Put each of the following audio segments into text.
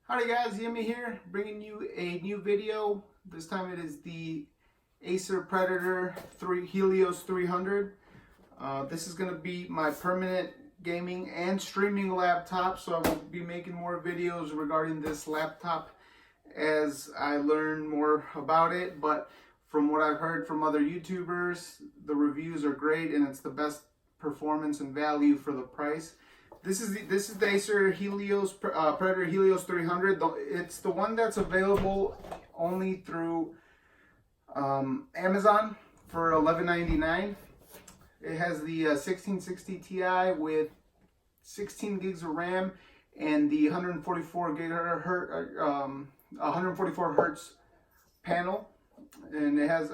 Howdy guys, Yemi here, bringing you a new video. This time it is the ACER Predator Helios 300. This is going to be my permanent gaming and streaming laptop, so I will be making more videos regarding this laptop as I learn more about it. But from what I've heard from other YouTubers, the reviews are great and it's the best performance and value for the price. This is the ACER Helios Predator Helios 300. It's the one that's available only through Amazon for $11.99. It has the 1660 Ti with 16 gigs of RAM and the 144 hertz panel. And it has,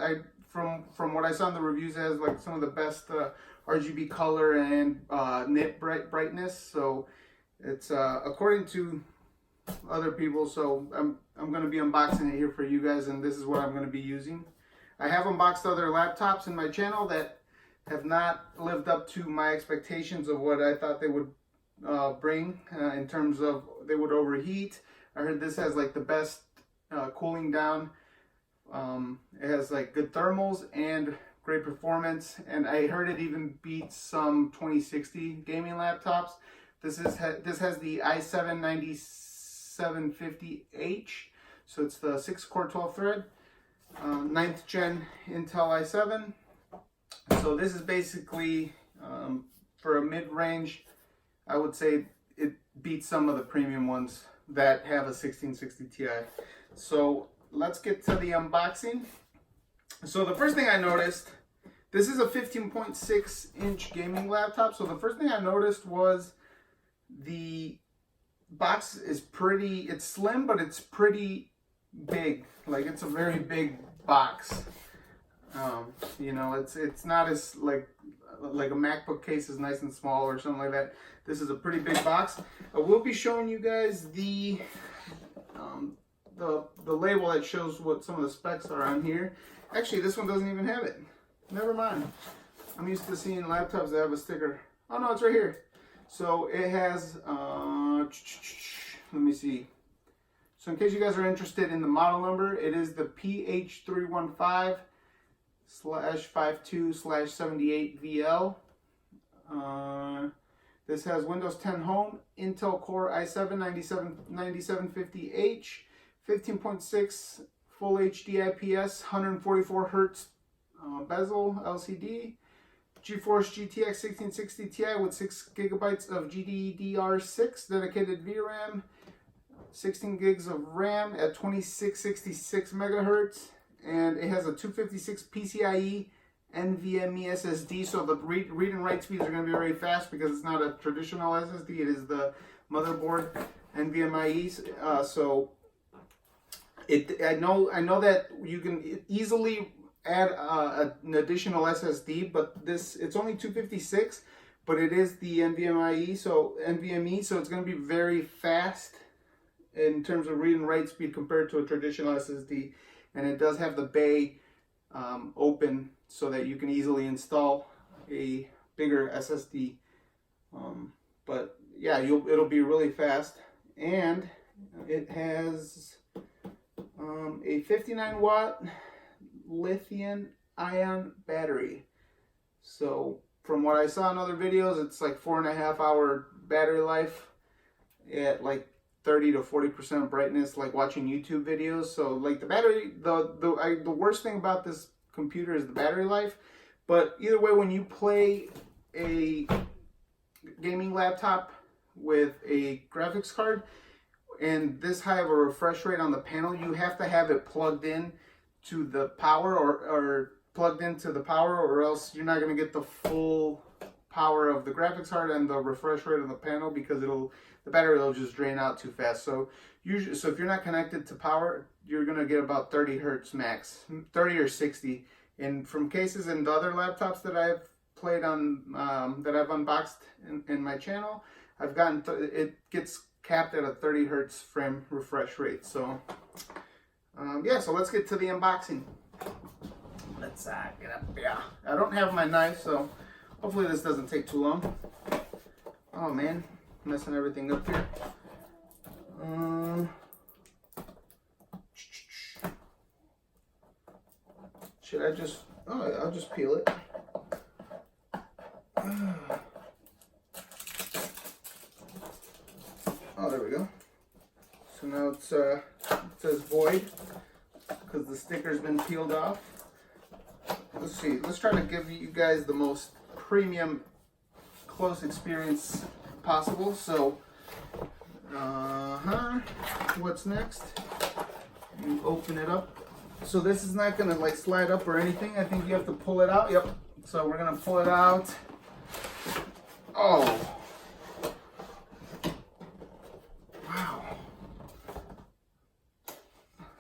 from what I saw in the reviews, it has like some of the best RGB color and nit brightness. So it's according to other people. So I'm going to be unboxing it here for you guys, and this is what I'm going to be using. I have unboxed other laptops in my channel that have not lived up to my expectations of what I thought they would bring in terms of they would overheat. I heard this has like the best cooling down. It has like good thermals and great performance, and I heard it even beats some 2060 gaming laptops. This has the i7 9750H, so it's the 6-core 12-thread, 9th gen Intel i7. So this is basically for a mid-range. I would say it beats some of the premium ones that have a 1660 Ti. So let's get to the unboxing. So the first thing I noticed, this is a 15.6 inch gaming laptop. So the first thing I noticed was the box is it's slim, but it's pretty big. Like, it's a very big box. You know, it's not as like a MacBook case is nice and small or something like that. This is a pretty big box. I will be showing you guys the label that shows what some of the specs are on here. Actually, this one doesn't even have it. Never mind. I'm used to seeing laptops that have a sticker. Oh no, it's right here. So it has, let me see. So in case you guys are interested in the model number, it is the PH315/52/78VL. This has Windows 10 Home, Intel Core i7 9750H, 15.6 Full HD IPS, 144 Hertz bezel LCD, GeForce GTX 1660 Ti with 6 gigabytes of GDDR6 dedicated VRAM, 16 gigs of RAM at 2666 megahertz, and it has a 256 PCIe NVMe SSD. So the read and write speeds are going to be very fast because it's not a traditional SSD. It is the motherboard NVMe. So I know that you can easily add an additional SSD, but it's only 256, but it is the NVMe, so it's going to be very fast in terms of read and write speed compared to a traditional SSD. And it does have the bay open so that you can easily install a bigger SSD. But yeah, it'll be really fast, and it has a 59 watt lithium ion battery. So from what I saw in other videos, it's like 4.5 hour battery life at like 30 to 40% brightness, like watching YouTube videos. So like the battery, the worst thing about this computer is the battery life. But either way, when you play a gaming laptop with a graphics card and this high of a refresh rate on the panel, you have to have it plugged in to the power or plugged into the power, or else you're not going to get the full power of the graphics card and the refresh rate of the panel, because the battery will just drain out too fast. So if you're not connected to power, you're going to get about 30 hertz max, 30 or 60. And from cases in the other laptops that I've played on, that I've unboxed in my channel, I've gotten it gets capped at a 30 hertz frame refresh rate. So yeah, so let's get to the unboxing. Let's get up here. I don't have my knife, so hopefully this doesn't take too long. Oh man, messing everything up here. I'll just peel it. Oh, there we go. So now it says void because the sticker's been peeled off. Let's see. Let's try to give you guys the most premium close experience possible. So, what's next? You open it up. So this is not gonna like slide up or anything. I think you have to pull it out. Yep. So we're gonna pull it out. Oh. Wow.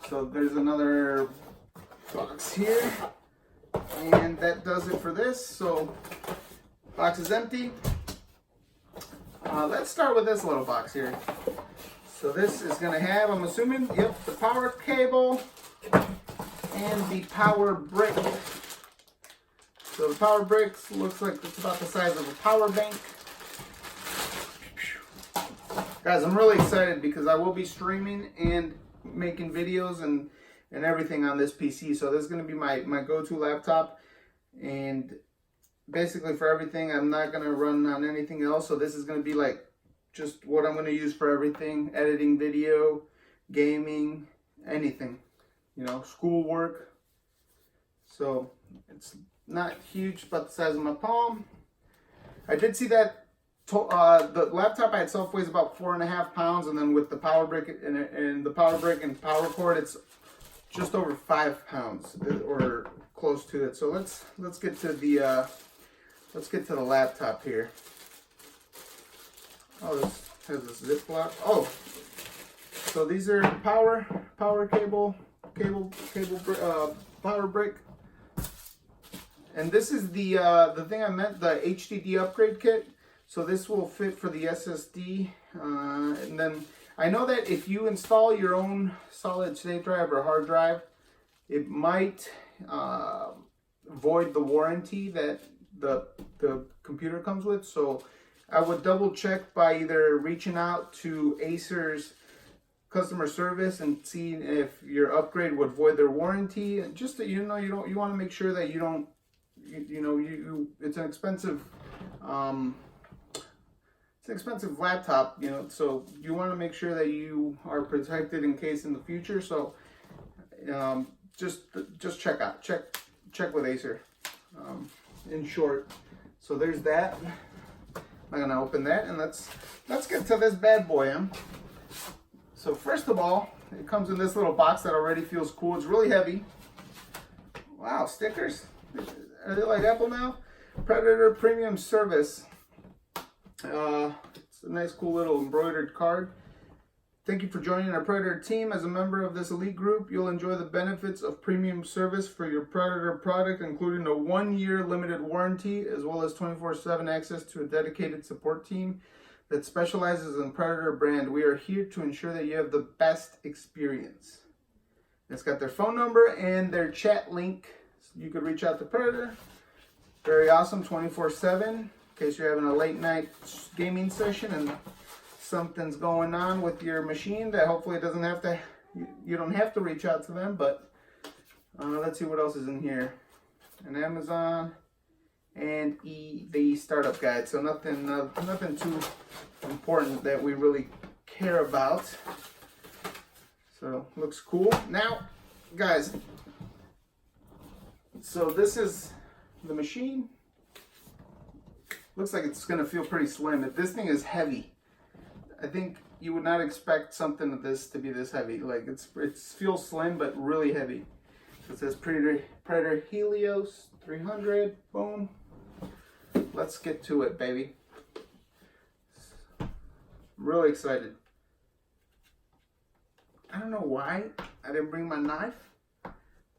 So there's another box here. And that does it for this. So box is empty. Let's start with this little box here. So this is gonna have, I'm assuming, yep, the power cable and the power brick. So the power brick looks like it's about the size of a power bank. Guys, I'm really excited because I will be streaming and making videos and everything on this PC. So this is going to be my go-to laptop. And basically for everything, I'm not going to run on anything else. So this is going to be like just what I'm going to use for everything. Editing video, gaming, anything. You know, schoolwork. So it's not huge, about the size of my palm. I did see that the laptop by itself weighs about 4.5 pounds, and then with the power brick and the power brick and power cord, it's just over 5 pounds or close to it. So let's get to the laptop here. Oh, this has a Ziploc. Oh, so these are power cable, power brick. And this is the thing I meant, the Hdd Upgrade Kit. So this will fit for the SSD. And then I know that if you install your own solid state drive or hard drive, it might void the warranty that the computer comes with. So I would double check by either reaching out to Acer's customer service and seeing if your upgrade would void their warranty. And just that you want to make sure that you don't. It's an expensive laptop, so you want to make sure that you are protected in case in the future. So just check with Acer, in short. So there's that. I'm gonna open that, and let's get to this bad boy. So first of all, it comes in this little box that already feels cool. It's really heavy. Wow, stickers. Are they like Apple now? Predator Premium Service. It's a nice, cool little embroidered card. Thank you for joining our Predator team. As a member of this elite group, you'll enjoy the benefits of premium service for your Predator product, including a 1-year limited warranty, as well as 24/7 access to a dedicated support team that specializes in Predator brand. We are here to ensure that you have the best experience. It's got their phone number and their chat link. You could reach out to Predator. Very awesome, 24/7. In case you're having a late night gaming session and something's going on with your machine that hopefully doesn't have to, you don't have to reach out to them. But let's see what else is in here. An Amazon and the startup guide. So nothing too important that we really care about. So looks cool. Now, guys. So this is the machine. Looks like it's gonna feel pretty slim. This thing is heavy. I think you would not expect something of this to be this heavy. Like it feels slim but really heavy. So it says Predator Helios 300. Boom. Let's get to it, baby. I'm really excited. I don't know why I didn't bring my knife,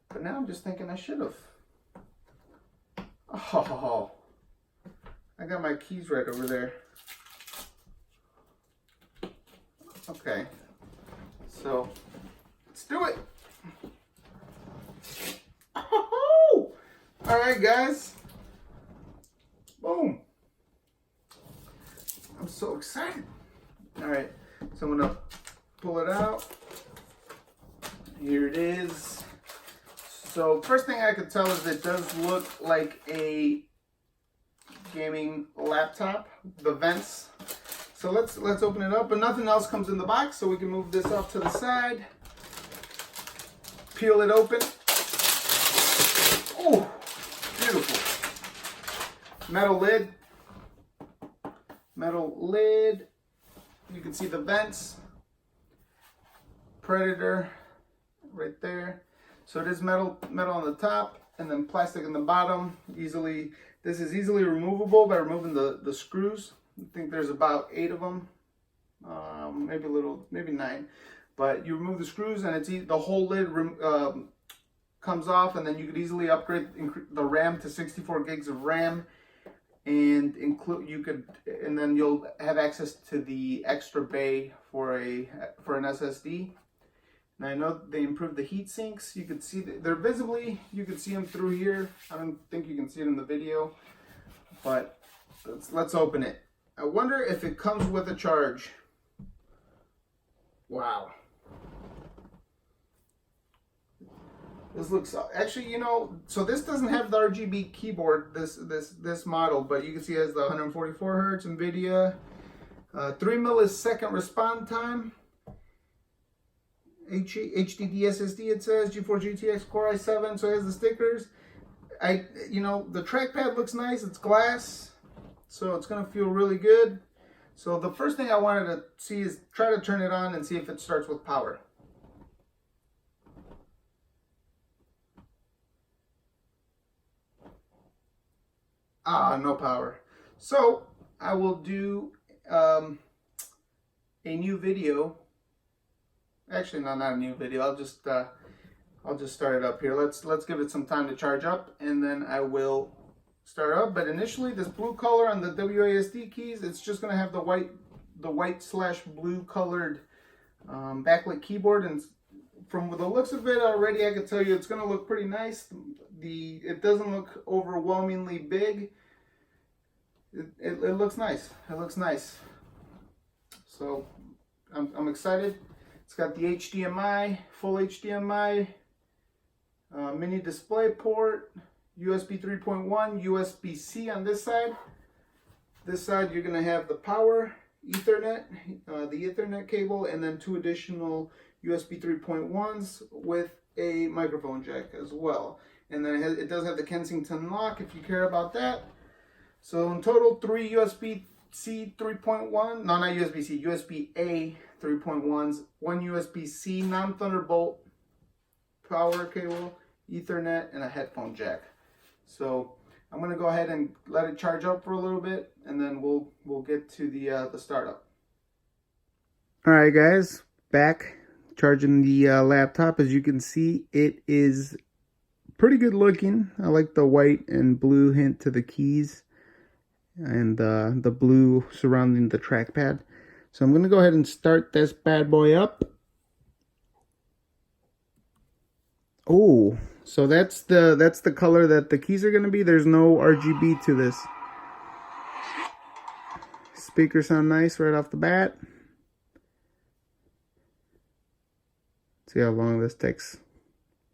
but now I'm just thinking I should have. Oh, I got my keys right over there. Okay, so let's do it. Oh, all right, guys. Boom. I'm so excited. All right, so I'm gonna pull it out. Here it is. So first thing I could tell is it does look like a gaming laptop, the vents. So let's open it up, but nothing else comes in the box, so we can move this off to the side. Peel it open. Oh, beautiful. Metal lid. Metal lid. You can see the vents. Predator right there. So it is metal on the top and then plastic in the bottom. This is easily removable by removing the screws. I think there's about 8 of them, maybe 9. But you remove the screws and the whole lid comes off, and then you could easily upgrade the RAM to 64 gigs of RAM, and then you'll have access to the extra bay for an SSD. And I know they improved the heat sinks. You can see you can see them through here. I don't think you can see it in the video, but let's open it. I wonder if it comes with a charge. Wow. This looks, actually, you know, so this doesn't have the RGB keyboard, this model, but you can see it has the 144 hertz NVIDIA, 3 millisecond response time. HDD SSD, it says GeForce GTX Core i7, so it has the stickers. The trackpad looks nice. It's glass, so it's gonna feel really good. So the first thing I wanted to see is try to turn it on and see if it starts with power. No power. So I will do a new video. Actually, no, not a new video. I'll just start it up here. Let's give it some time to charge up, and then I will start up. But initially, this blue color on the WASD keys, it's just gonna have the white/blue colored backlit keyboard. And from the looks of it already, I can tell you it's gonna look pretty nice. It doesn't look overwhelmingly big. It looks nice. It looks nice. So I'm excited. It's got the HDMI, full HDMI, mini display port, USB 3.1, USB-C on this side. This side you're going to have the power, Ethernet, the Ethernet cable, and then 2 additional USB 3.1s with a microphone jack as well. And then it does have the Kensington lock if you care about that. So in total, 3 USB-C 3.1, no, not USB-C, USB-A 3.1s, 1 USB-C non-Thunderbolt power cable, Ethernet, and a headphone jack. So I'm going to go ahead and let it charge up for a little bit, and then we'll get to the startup. All right, guys, back charging the laptop. As you can see, it is pretty good looking. I like the white and blue hint to the keys, and the blue surrounding the trackpad. So I'm going to go ahead and start this bad boy up. Oh, so that's the color that the keys are going to be. There's no RGB to this. Speakers sound nice right off the bat. See how long this takes.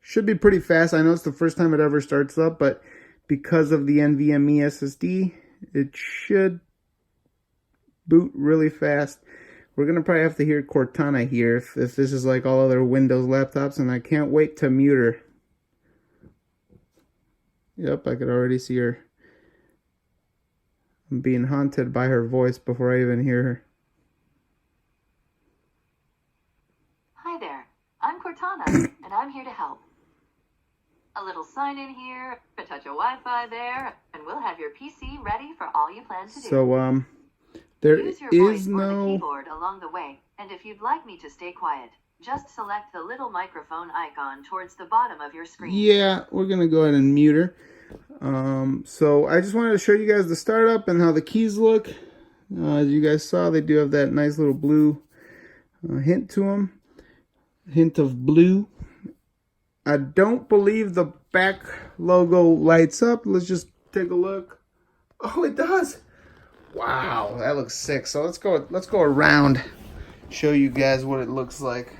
Should be pretty fast. I know it's the first time it ever starts up, but because of the NVMe SSD, it should boot really fast. We're going to probably have to hear Cortana here if this is like all other Windows laptops, and I can't wait to mute her. Yep, I could already see her. I'm being haunted by her voice before I even hear her. Hi there, I'm Cortana, and I'm here to help. A little sign in here, a touch of Wi-Fi there, and we'll have your PC ready for all you plan to do. So, there Use your is voice or the no... keyboard along the way, and if you'd like me to stay quiet, just select the little microphone icon towards the bottom of your screen. Yeah, we're going to go ahead and mute her. So I just wanted to show you guys the startup and how the keys look. As you guys saw, they do have that nice little blue hint to them. Hint of blue. I don't believe the back logo lights up. Let's just take a look. Oh, it does. Wow, that looks sick. So let's go around, show you guys what it looks like.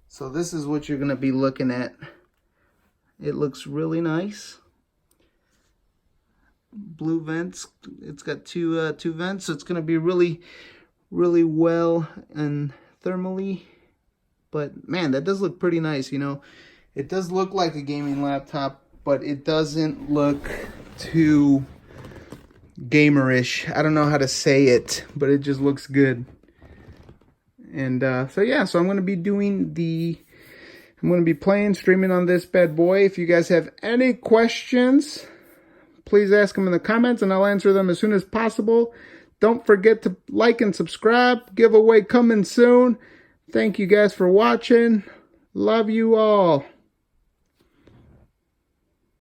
So this is what you're gonna be looking at It looks really nice. Blue vents. It's got two vents, so it's going to be really well and thermally. But man, that does look pretty nice, you know. It does look like a gaming laptop, but it doesn't look too gamerish. I don't know how to say it, but it just looks good. And so yeah, so I'm going to be playing, streaming on this bad boy. If you guys have any questions, please ask them in the comments and I'll answer them as soon as possible. Don't forget to like and subscribe. Giveaway coming soon. Thank you guys for watching. Love you all.